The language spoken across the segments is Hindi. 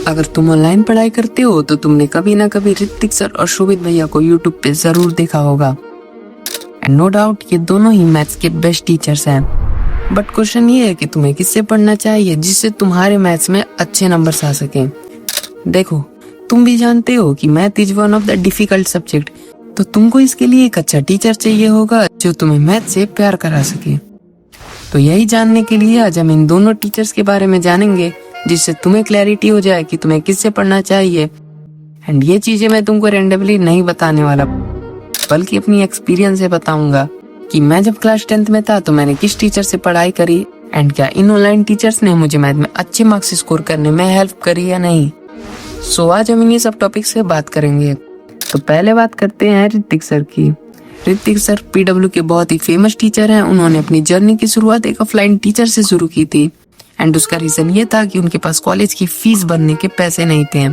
अगर तुम ऑनलाइन पढ़ाई करते हो तो तुमने कभी ना कभी ऋतिक सर और शोभित भैया को यूट्यूब पे जरूर देखा होगा। एंड नो डाउट ये दोनों ही मैथ्स के बेस्ट टीचर्स हैं। बट क्वेश्चन ये है कि तुम्हें किससे पढ़ना चाहिए जिससे तुम्हारे मैथ्स में अच्छे नंबर्स आ सकें। देखो, तुम भी जानते हो कि math is one of the difficult subject, तो तुमको इसके लिए एक अच्छा टीचर चाहिए होगा जो तुम्हें मैथ से प्यार करा सके। तो यही जानने के लिए आज हम इन दोनों टीचर्स के बारे में जानेंगे, जिससे तुम्हें क्लैरिटी हो जाए कि तुम्हें किससे पढ़ना चाहिए। एंड ये चीजें मैं तुमको रैंडमली नहीं बताने वाला, बल्कि अपनी एक्सपीरियंस से बताऊंगा कि मैं जब क्लास 10th में था तो मैंने किस टीचर से पढ़ाई करी एंड क्या इन ऑनलाइन टीचर्स ने मुझे मैथ में अच्छे मार्क्स स्कोर करने में हेल्प करी या नहीं। सो आज हम इन्हीं सब टॉपिक से बात करेंगे। तो पहले बात करते हैं ऋतिक सर की। ऋतिक सर पीडब्ल्यू के बहुत ही फेमस टीचर हैं। उन्होंने अपनी जर्नी की शुरुआत एक ऑफलाइन टीचर से शुरू की थी एंड उसका रीजन ये था कि उनके पास कॉलेज की फीस भरने के पैसे नहीं थे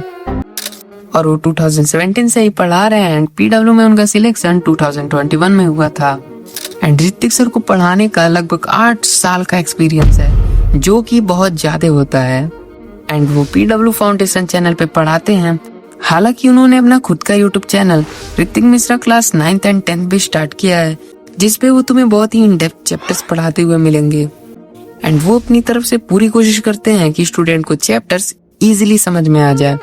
और वो 2017 से ही पढ़ा रहे हैं एंड पीडब्ल्यू में उनका सिलेक्शन 2021 में हुआ था। एंड ऋतिक सर को पढ़ाने का लगभग 8 साल का एक्सपीरियंस है, जो कि बहुत ज्यादा होता है। एंड वो पीडब्ल्यू फाउंडेशन चैनल पे पढ़ाते हैं। हालांकि उन्होंने अपना खुद का YouTube channel Hrithik Mishra class 9th and 10th भी स्टार्ट किया है, जिसपे वो तुम्हें बहुत ही इन डेप्थ चैप्टर्स पढ़ाते हुए मिलेंगे। एंड वो अपनी तरफ से पूरी कोशिश करते हैं कि स्टूडेंट को चैप्टर्स इजीली समझ में आ जाए।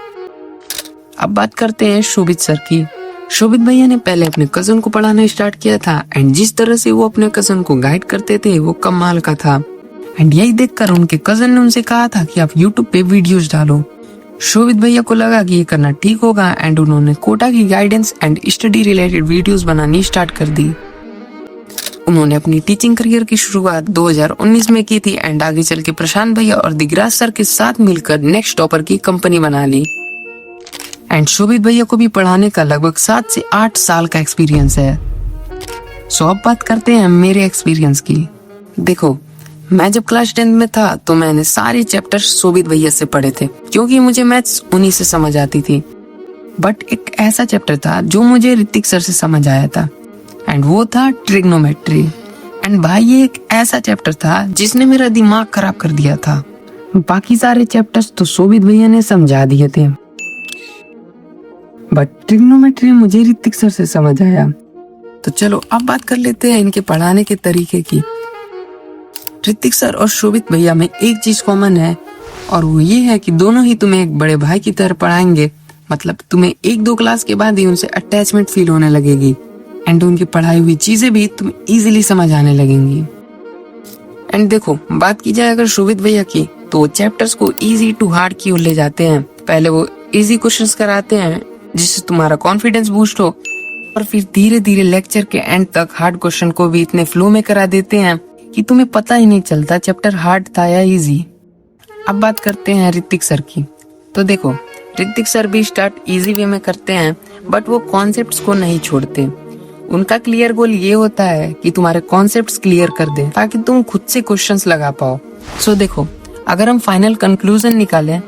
अब बात करते हैं शोभित सर की। शोभित भैया ने पहले अपने कजन को पढ़ाना स्टार्ट किया था एंड जिस तरह से वो अपने कजन को गाइड करते थे वो कमाल का था। एंड यही देखकर उनके कजन ने उनसे कहा था कि आप यूट्यूब पे वीडियोस डालो। शोभित भैया को लगा कि ये करना ठीक होगा एंड उन्होंने कोटा की guidance and study related videos बनानी स्टार्ट कर दी। उन्होंने अपनी टीचिंग करियर की शुरुआत 2019 में की थी एंड आगे चल के प्रशांत भैया और दिगराज सर के साथ मिलकर नेक्स्ट टॉपर की कंपनी बना ली। एंड शोभित भैया को भी पढ़ाने का लगभग 7 से 8 साल का एक्सपीरियंस है। सो अब बात करते हैं मेरे एक्सपीरियंस की। देखो, मैं जब क्लास 10th में था तो मैंने सारे चैप्टर्स शोभित भैया से पढ़े थे, क्योंकि मुझे मैथ्स उन्हीं से समझ आती थी। बट एक ऐसा चैप्टर था जो मुझे ऋतिक सर से समझ आया था एंड वो था ट्रिग्नोमेट्री। एंड भाई ये एक ऐसा चैप्टर था जिसने मेरा दिमाग खराब कर दिया था। बाकी सारे चैप्टर्स तो शोभित भैया ने समझा दिए थे, बट ट्रिग्नोमेट्री मुझे ऋतिक सर से समझ आया। तो चलो अब बात कर लेते हैं इनके पढ़ाने के तरीके की। ऋतिक सर और शोभित भैया में एक चीज कॉमन है और वो ये है कि दोनों ही तुम्हें एक बड़े भाई की तरह पढ़ाएंगे। मतलब तुम्हें 1-2 क्लास के बाद ही उनसे अटैचमेंट फील होने लगेगी एंड उनकी पढ़ाई हुई चीजें भी तुम्हें इजीली समझ आने लगेंगी। एंड देखो, बात की जाए अगर शोभित भैया की, तो वो चैप्टर्स को इजी टू हार्ड की ओर ले जाते हैं। पहले वो इजी क्वेश्चंस कराते हैं जिससे तुम्हारा कॉन्फिडेंस बूस्ट हो और फिर धीरे धीरे लेक्चर के एंड तक हार्ड क्वेश्चन को भी इतने फ्लो में करा देते हैं कि तुम्हें पता ही नहीं चलता चैप्टर हार्ड था या इजी। अब बात करते हैं ऋतिक सर की। तो देखो, ऋतिक सर भी स्टार्ट इजी वे में करते हैं, बट वो कॉन्सेप्ट्स को नहीं छोड़ते। उनका क्लियर गोल ये होता है कि तुम्हारे कॉन्सेप्ट्स क्लियर कर दे ताकि तुम खुद से क्वेश्चंस लगा पाओ। सो देखो, अगर हम फाइनल कंक्लूजन निकालें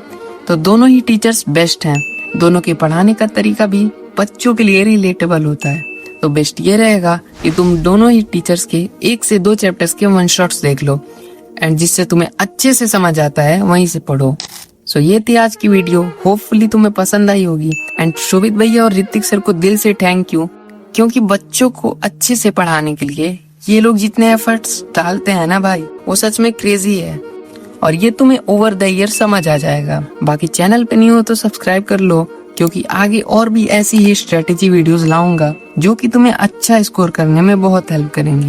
तो दोनों ही टीचर्स बेस्ट हैं। दोनों के पढ़ाने का तरीका भी बच्चों के लिए रिलेटेबल होता है। तो बेस्ट ये रहेगा कि तुम दोनों ही टीचर्स के 1 से 2 चैप्टर्स के वन शॉट्स देख लो एंड जिससे तुम्हें अच्छे से समझ आता है वहीं से पढ़ो। सो ये थी आज की वीडियो। होपफुली तुम्हें पसंद आई होगी एंड शोभित भैया और ऋतिक सर को दिल से थैंक यू, क्योंकि बच्चों को अच्छे से पढ़ाने के लिए ये लोग जितने एफर्ट्स डालते हैं ना भाई, वो सच में क्रेजी है और ये तुम्हें ओवर द ईयर समझ आ जाएगा। बाकी चैनल पे नहीं हो तो सब्सक्राइब कर लो, क्योंकि आगे और भी ऐसी ही स्ट्रेटेजी वीडियोस लाऊंगा जो कि तुम्हें अच्छा स्कोर करने में बहुत हेल्प करेंगी।